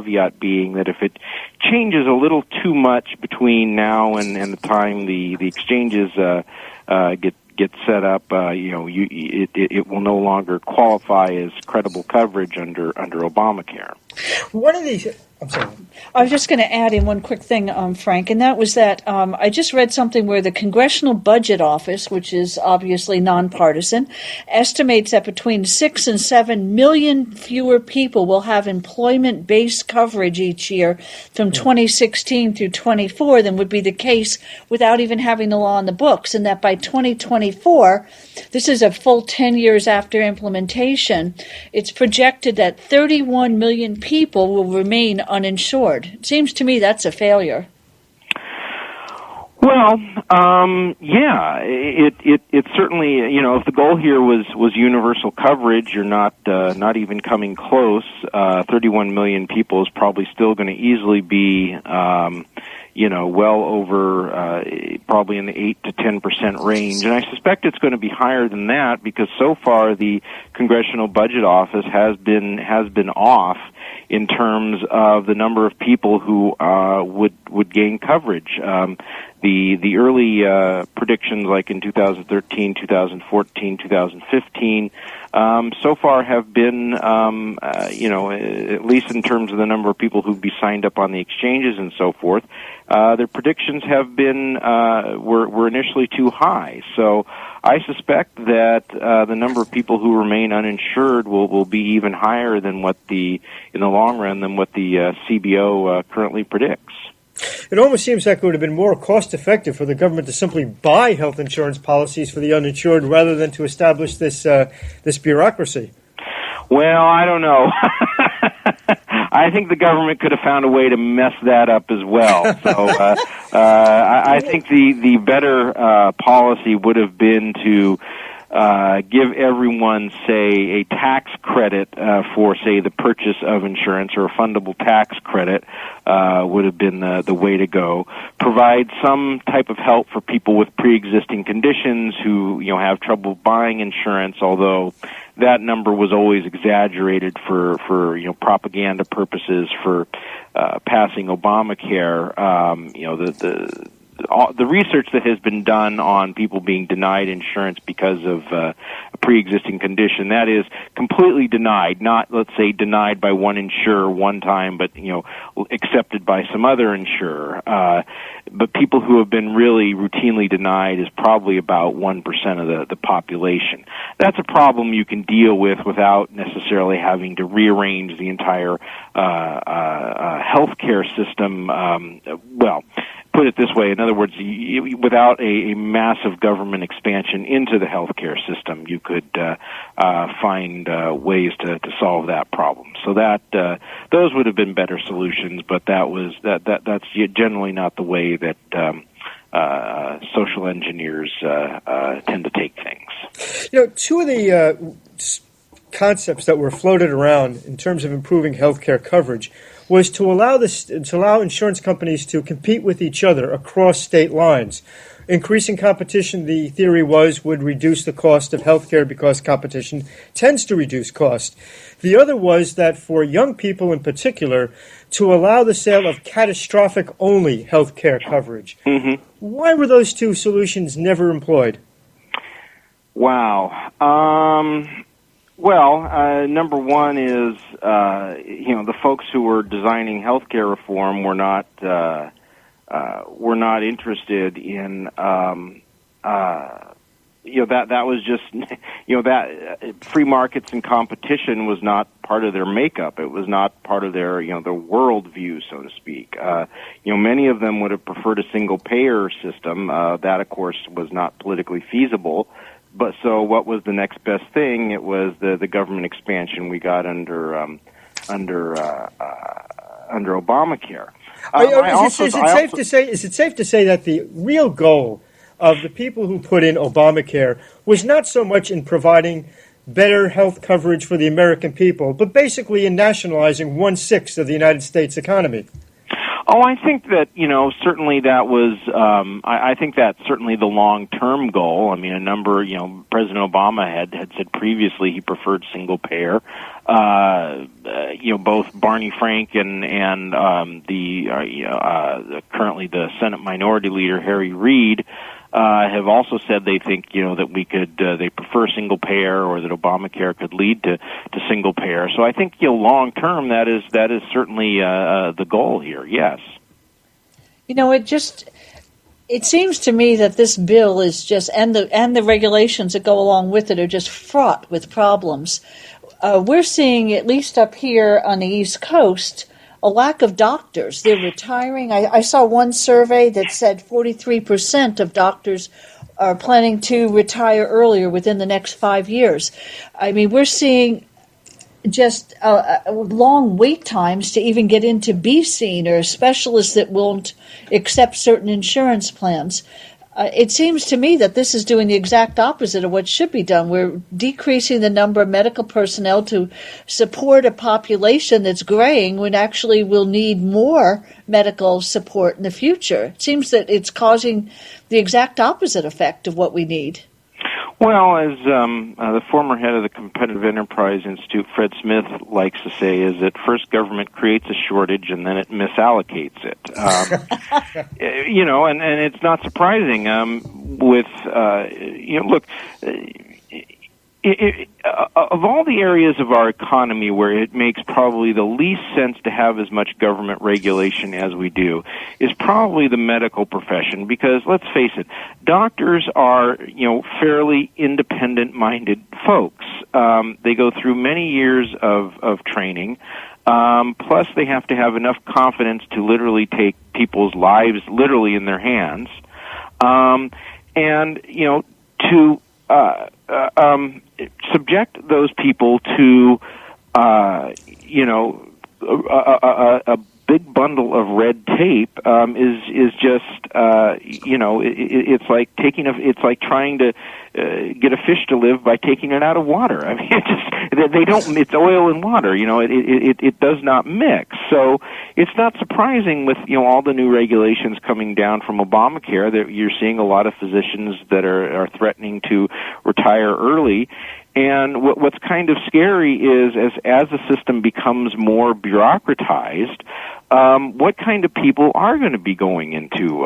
caveat being that if it changes a little too much between now and the time the exchanges get set up, it will no longer qualify as credible coverage under Obamacare. One of these, I'm sorry. I was just going to add in one quick thing, Frank, and that was that I just read something where the Congressional Budget Office, which is obviously nonpartisan, estimates that between 6 and 7 million fewer people will have employment-based coverage each year from 2016 through 24 than would be the case without even having the law on the books, and that by 2024, this is a full 10 years after implementation, it's projected that 31 million people will remain uninsured. It seems to me that's a failure. Well, yeah, it certainly, if the goal here was universal coverage, you're not even coming close. 31 million people is probably still going to easily be, well over, probably in the 8 to 10% range. And I suspect it's going to be higher than that because so far the Congressional Budget Office has been off in terms of the number of people who would gain coverage. The early predictions, like in 2013, 2014, 2015, so far have been, at least in terms of the number of people who'd be signed up on the exchanges and so forth, their predictions have been were initially too high. So I suspect that the number of people who remain uninsured will be even higher than in the long run, than what the CBO currently predicts. It almost seems like it would have been more cost-effective for the government to simply buy health insurance policies for the uninsured rather than to establish this bureaucracy. Well, I don't know. I think the government could have found a way to mess that up as well. So I think the better policy would have been to give everyone, say, a tax credit for, say, the purchase of insurance, or a fundable tax credit would have been the way to go. Provide some type of help for people with pre-existing conditions who have trouble buying insurance, although that number was always exaggerated for propaganda purposes for passing Obamacare. The research that has been done on people being denied insurance because of a pre-existing condition, that is completely denied, not, let's say, denied by one insurer one time, but, accepted by some other insurer. But people who have been really routinely denied is probably about 1% of the population. That's a problem you can deal with without necessarily having to rearrange the entire healthcare system. Put it this way, in other words, without a massive government expansion into the healthcare system, you could find ways to solve that problem. So that those would have been better solutions, but that's generally not the way that social engineers tend to take things. Two of the concepts that were floated around in terms of improving healthcare coverage was to allow insurance companies to compete with each other across state lines. Increasing competition, the theory would reduce the cost of healthcare because competition tends to reduce cost. The other was that for young people in particular, to allow the sale of catastrophic-only healthcare coverage. Mm-hmm. Why were those two solutions never employed? Wow. Well, number one is, the folks who were designing healthcare reform were not interested in, that was just, that free markets and competition was not part of their makeup. It was not part of their, their worldview, so to speak. Many of them would have preferred a single payer system. That, of course, was not politically feasible. But so, what was the next best thing? It was the government expansion we got under Obamacare. Is it safe to say that the real goal of the people who put in Obamacare was not so much in providing better health coverage for the American people, but basically in nationalizing 1/6 of the United States economy? Oh, I think that, certainly that was, I think that's certainly the long-term goal. I mean, President Obama had said previously he preferred single payer. both Barney Frank and currently the Senate Minority Leader Harry Reid have also said they think that we could they prefer single payer, or that Obamacare could lead to single payer. So I think long term that is certainly the goal here. Yes. It seems to me that this bill is just, and the regulations that go along with it are just fraught with problems. We're seeing, at least up here on the East Coast, a lack of doctors. They're retiring. I saw one survey that said 43% of doctors are planning to retire earlier within the next 5 years. I mean, we're seeing just long wait times to even get in to be seen, or specialists that won't accept certain insurance plans. It seems to me that this is doing the exact opposite of what should be done. We're decreasing the number of medical personnel to support a population that's graying when actually we'll need more medical support in the future. It seems that it's causing the exact opposite effect of what we need. Well, as the former head of the Competitive Enterprise Institute, Fred Smith, likes to say, is that first government creates a shortage and then it misallocates it. And it's not surprising. Look, of all the areas of our economy where it makes probably the least sense to have as much government regulation as we do is probably the medical profession, because let's face it, doctors are, fairly independent-minded folks. They go through many years of training. Plus they have to have enough confidence to literally take people's lives literally in their hands. To subject those people to, a big bundle of red tape is just, it's like it's like trying to get a fish to live by taking it out of water. I mean, it's oil and water. It does not mix. So it's not surprising with all the new regulations coming down from Obamacare that you're seeing a lot of physicians that are threatening to retire early. And what's kind of scary is as the system becomes more bureaucratized, what kind of people are going to be going into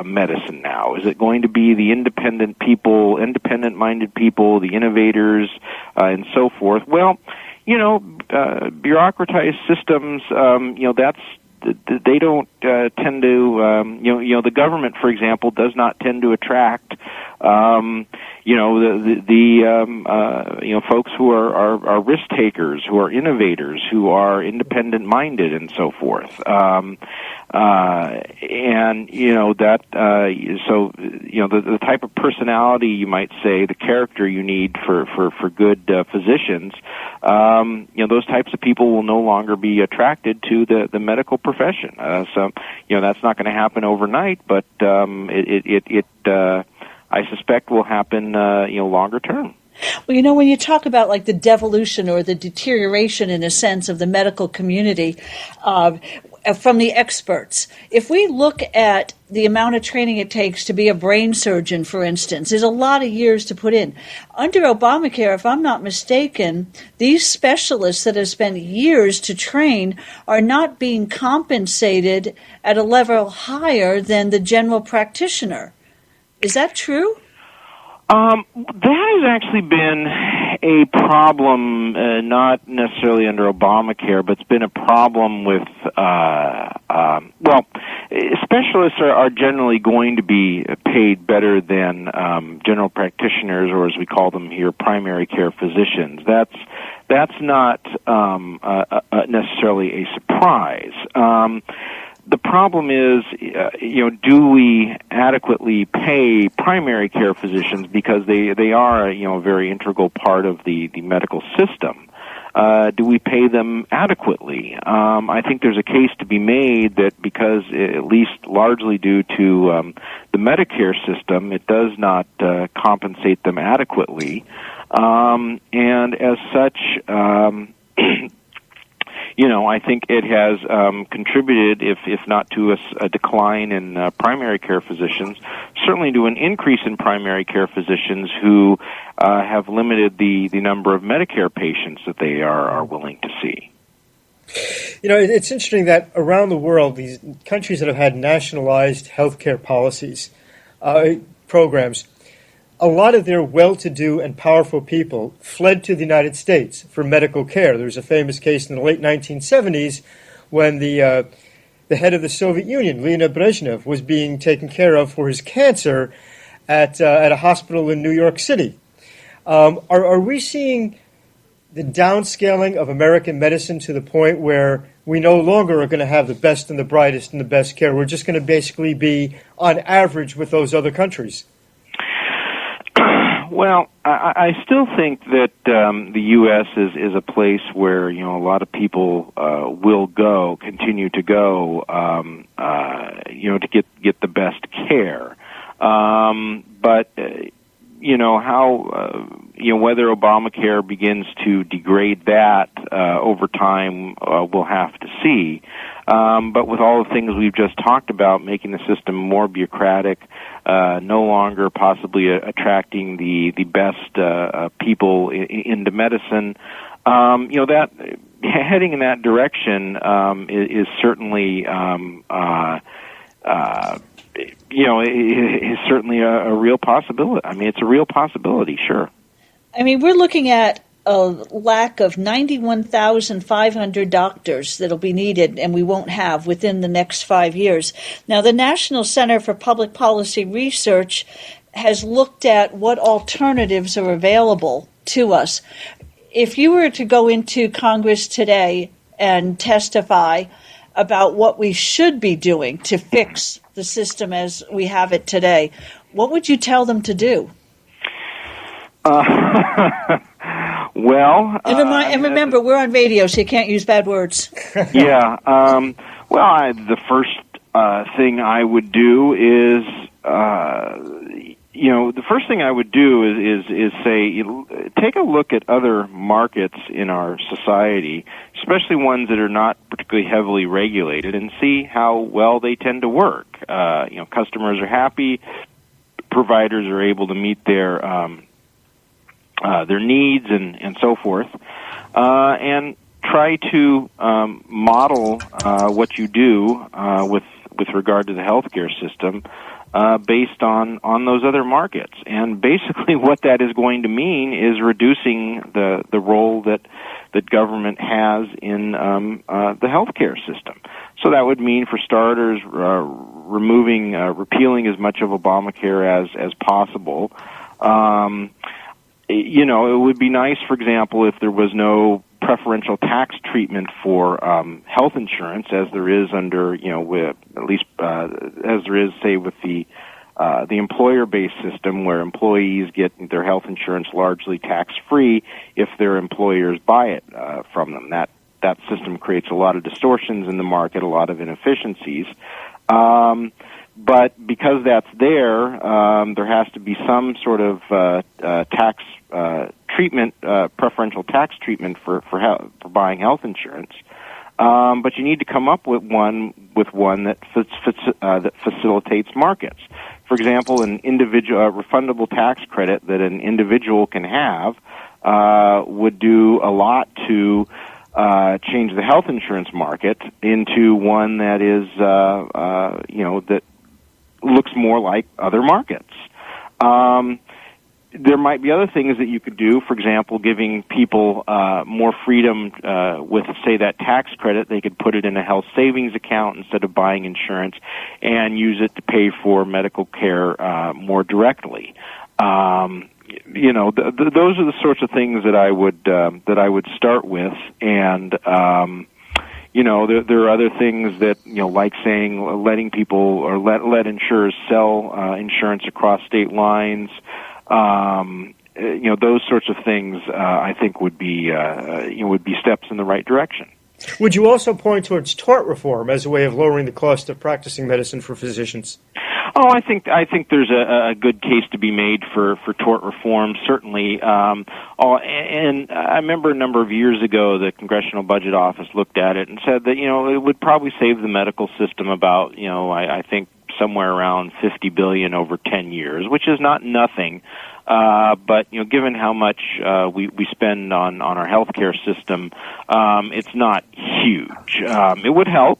medicine now? Is it going to be the independent people, independent-minded people, the innovators, and so forth? Well, bureaucratized systems, they don't tend to, the government, for example, does not tend to attract, folks who are risk takers, who are innovators, who are independent minded, and so forth. The type of personality, you might say, the character you need for good physicians, those types of people will no longer be attracted to the medical profession. So that's not going to happen overnight, but I suspect will happen, longer term. Well, when you talk about like the devolution or the deterioration, in a sense, of the medical community, from the experts, if we look at the amount of training it takes to be a brain surgeon, for instance, there's a lot of years to put in. Under Obamacare, if I'm not mistaken, these specialists that have spent years to train are not being compensated at a level higher than the general practitioner. Is that true? That has actually been a problem, not necessarily under Obamacare, but it's been a problem with, specialists are generally going to be paid better than general practitioners, or as we call them here, primary care physicians. That's not necessarily a surprise. The problem is, do we adequately pay primary care physicians, because they are, a very integral part of the medical system? Do we pay them adequately? I think there's a case to be made that because, at least largely due to the Medicare system, it does not compensate them adequately. And as such, I think it has contributed, if not to a decline in primary care physicians, certainly to an increase in primary care physicians who have limited the number of Medicare patients that they are willing to see. It's interesting that around the world, these countries that have had nationalized healthcare policies, programs, a lot of their well-to-do and powerful people fled to the United States for medical care. There was a famous case in the late 1970s when the head of the Soviet Union, Leonid Brezhnev, was being taken care of for his cancer at a hospital in New York City. Are we seeing the downscaling of American medicine to the point where we no longer are going to have the best and the brightest and the best care? We're just going to basically be on average with those other countries. Well, I still think that the U.S. is a place where a lot of people will continue to go, to get the best care. But how whether Obamacare begins to degrade that over time, we'll have to see. But with all the things we've just talked about, making the system more bureaucratic, no longer possibly attracting the best people into medicine, that heading in that direction is certainly is certainly a real possibility. I mean, it's a real possibility, sure. I mean, we're looking at a lack of 91,500 doctors that'll be needed and we won't have within the next 5 years. Now, the National Center for Public Policy Research has looked at what alternatives are available to us. If you were to go into Congress today and testify about what we should be doing to fix the system as we have it today, what would you tell them to do? Well, and remember, we're on radio, so you can't use bad words. Yeah. The first thing I would do is, the first thing I would do is say, take a look at other markets in our society, especially ones that are not particularly heavily regulated, and see how well they tend to work. Customers are happy, providers are able to meet their needs and so forth, and try to model what you do with regard to the healthcare system based on those other markets. And basically what that is going to mean is reducing the role that government has in the healthcare system. So that would mean, for starters, repealing as much of Obamacare as possible. It would be nice, for example, if there was no preferential tax treatment for health insurance, as there is under, with at least as there is, say, with the employer-based system, where employees get their health insurance largely tax-free if their employers buy it from them. That system creates a lot of distortions in the market, a lot of inefficiencies. But because that's there has to be some sort of tax treatment, preferential tax treatment for buying health insurance. But you need to come up with one that that facilitates markets. For example, an individual refundable tax credit that an individual can have would do a lot to change the health insurance market into one that is that looks more like other markets. There might be other things that you could do. For example, giving people more freedom with, say, that tax credit. They could put it in a health savings account instead of buying insurance, and use it to pay for medical care more directly. Those are the sorts of things that I would start with. And there are other things that, like saying letting people or let insurers sell insurance across state lines. Those sorts of things, I think would be steps in the right direction. Would you also point towards tort reform as a way of lowering the cost of practicing medicine for physicians? Oh, I think there's a good case to be made for tort reform, certainly. And I remember a number of years ago, the Congressional Budget Office looked at it and said that it would probably save the medical system about I think somewhere around $50 billion over 10 years, which is not nothing. But given how much we spend on our healthcare system, it's not huge. It would help,